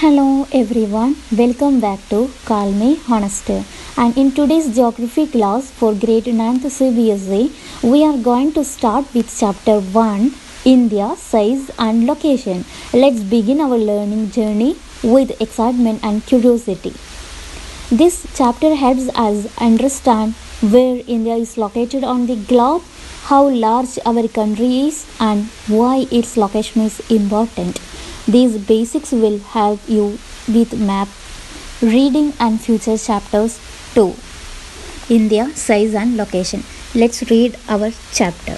Hello everyone, welcome back to Call Me Honest. And in today's geography class for grade 9th CBSE, we are going to start with chapter 1, India, Size and Location. Let's begin our learning journey with excitement and curiosity. This chapter helps us understand where India is located on the globe, how large our country is, and why its location is important. These basics will help you with map reading and future chapters too. India, size and location. Let's read our chapter.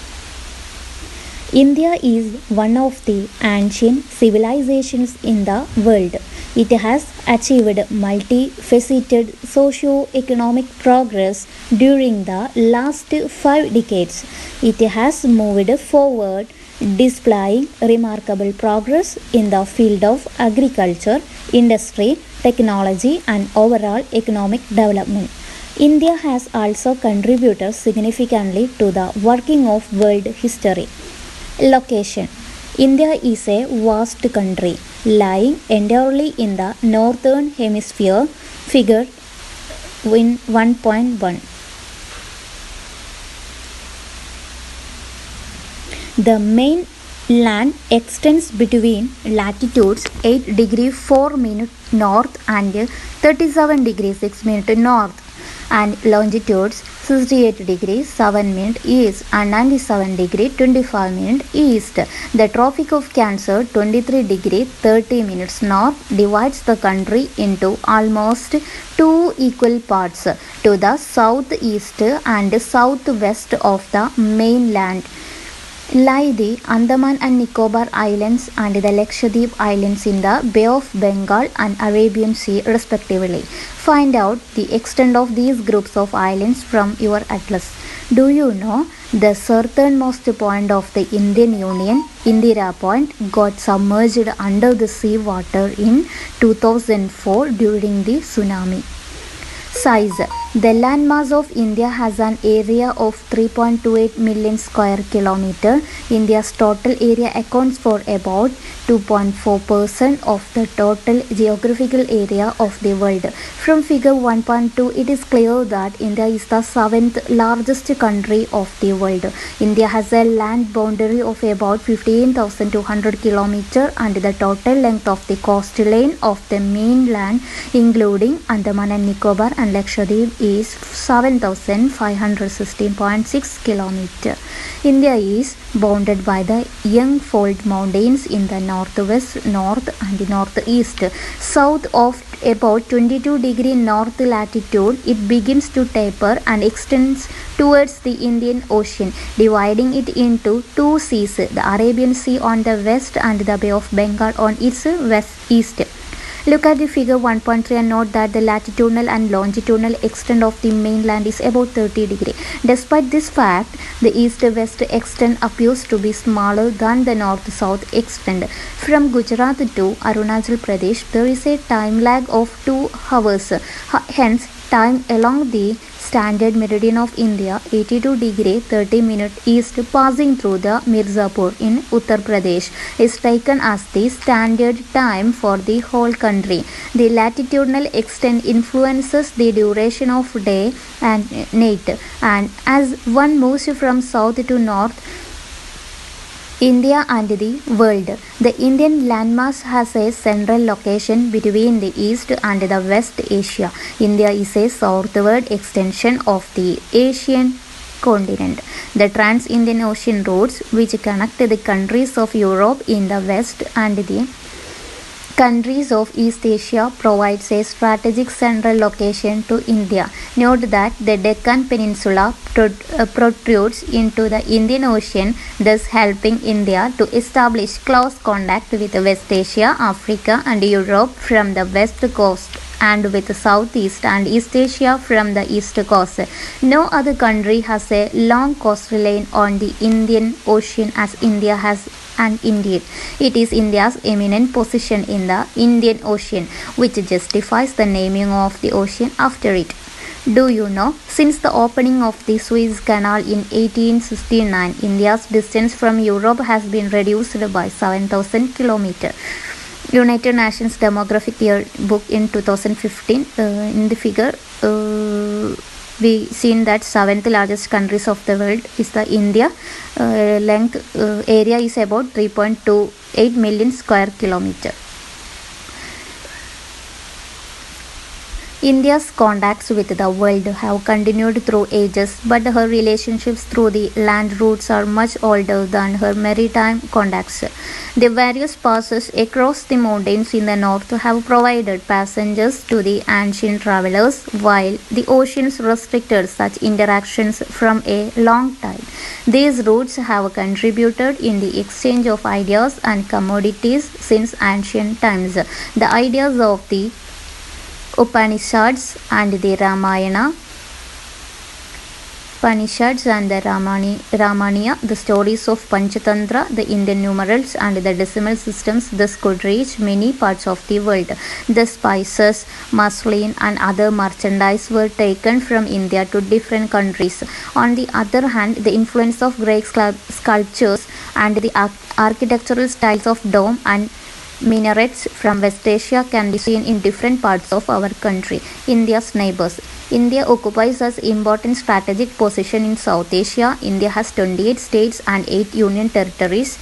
India is one of the ancient civilizations in the world. It has achieved multifaceted socio-economic progress during the last 5 decades. It has moved forward, displaying remarkable progress in the field of agriculture, industry, technology, and overall economic development. India has also contributed significantly to the working of world history. Location. India is a vast country lying entirely in the northern hemisphere, figure in 1.1. The main land extends between latitudes 8 degree 4 minute north and 37 degree 6 minute north, and longitudes 68 degrees 7 minute east and 97 degree 25 minute east. The Tropic of Cancer 23 degree 30 minutes north divides the country into almost two equal parts to the southeast and southwest of the mainland lie the Andaman and Nicobar Islands and the Lakshadweep Islands in the Bay of Bengal and Arabian Sea respectively. Find out the extent of these groups of islands from your atlas. Do you know the southernmost point of the Indian Union, Indira Point, got submerged under the sea water in 2004 during the tsunami? Size. The landmass of India has an area of 3.28 million square kilometer. India's total area accounts for about 2.4% of the total geographical area of the world. From figure 1.2, it is clear that India is the 7th largest country of the world. India has a land boundary of about 15,200 kilometers, and the total length of the coastline of the mainland, including Andaman and Nicobar and Lakshadweep, is 7,516.6 kilometers. India is bounded by the Young-fold Mountains in the northwest, north and northeast. South of about 22 degree north latitude, it begins to taper and extends towards the Indian Ocean, dividing it into two seas, the Arabian Sea on the west and the Bay of Bengal on its west-east. Look at the figure 1.3 and note that the latitudinal and longitudinal extent of the mainland is about 30 degrees. Despite this fact, the east-west extent appears to be smaller than the north-south extent. From Gujarat to Arunachal Pradesh, there is a time lag of 2 hours. Hence, time along the standard meridian of India, 82 degree 30 minute east, passing through the Mirzapur in Uttar Pradesh, is taken as the standard time for the whole country. The latitudinal extent influences the duration of day and night, and as one moves from south to north, India and the world. The Indian landmass has a central location between the East and the West Asia. India is a southward extension of the Asian continent. The trans-Indian Ocean routes, which connect the countries of Europe in the west and the countries of East Asia, provides a strategic central location to India. Note that the Deccan Peninsula protrudes into the Indian Ocean, thus helping India to establish close contact with West Asia, Africa and Europe from the west coast, and with Southeast and East Asia from the east coast. No other country has a long coastline on the Indian Ocean as India has, and indeed, it is India's eminent position in the Indian Ocean which justifies the naming of the ocean after it. Do you know, since the opening of the Suez Canal in 1869, India's distance from Europe has been reduced by 7,000 kilometers. United Nations Demographic Yearbook in 2015. In the figure, we seen that seventh largest countries of the world is the India. Length area is about 3.28 million square kilometer. India's contacts with the world have continued through ages, but her relationships through the land routes are much older than her maritime contacts. The various passes across the mountains in the north have provided passengers to the ancient travelers, while the oceans restricted such interactions from a long time. These routes have contributed in the exchange of ideas and commodities since ancient times. The ideas of the Upanishads and the Ramayana, the stories of Panchatantra, the Indian numerals, and the decimal systems thus could reach many parts of the world. The spices, muslin, and other merchandise were taken from India to different countries. On the other hand, the influence of Greek sculptures and the architectural styles of dome and minarets from West Asia can be seen in different parts of our country. India's neighbors. India occupies an important strategic position in South Asia. India has 28 states and 8 union territories.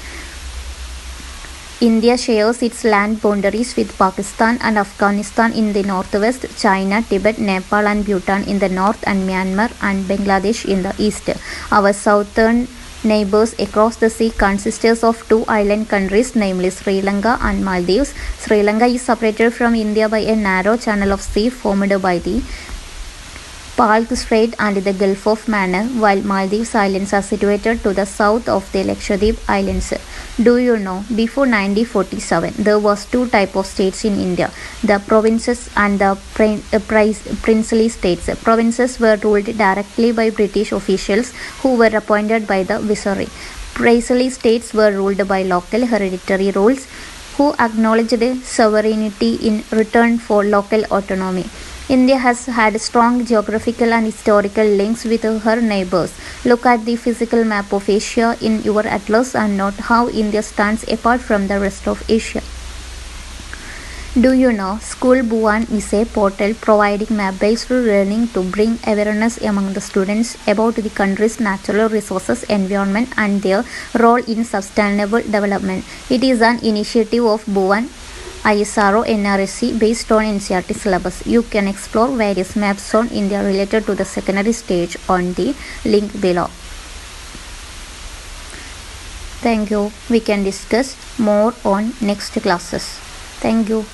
India shares its land boundaries with Pakistan and Afghanistan in the northwest, China, Tibet, Nepal, and Bhutan in the north, and Myanmar and Bangladesh in the east. Our southern neighbors across the sea consists of two island countries, namely Sri Lanka and Maldives. Sri Lanka is separated from India by a narrow channel of sea formed by the Palk Strait and the Gulf of Mannar, while Maldives Islands are situated to the south of the Lakshadweep Islands. Do you know, before 1947, there was two types of states in India, the provinces and the princely states. Provinces were ruled directly by British officials who were appointed by the Viceroy. Princely states were ruled by local hereditary rulers who acknowledged sovereignty in return for local autonomy. India has had strong geographical and historical links with her neighbors. Look at the physical map of Asia in your atlas and note how India stands apart from the rest of Asia. Do you know, School Bhuvan is a portal providing map-based learning to bring awareness among the students about the country's natural resources, environment, and their role in sustainable development. It is an initiative of Bhuvan ISRO NRSC based on NCERT syllabus. You can explore various maps on India related to the secondary stage on the link below. Thank you. We can discuss more on next classes. Thank you.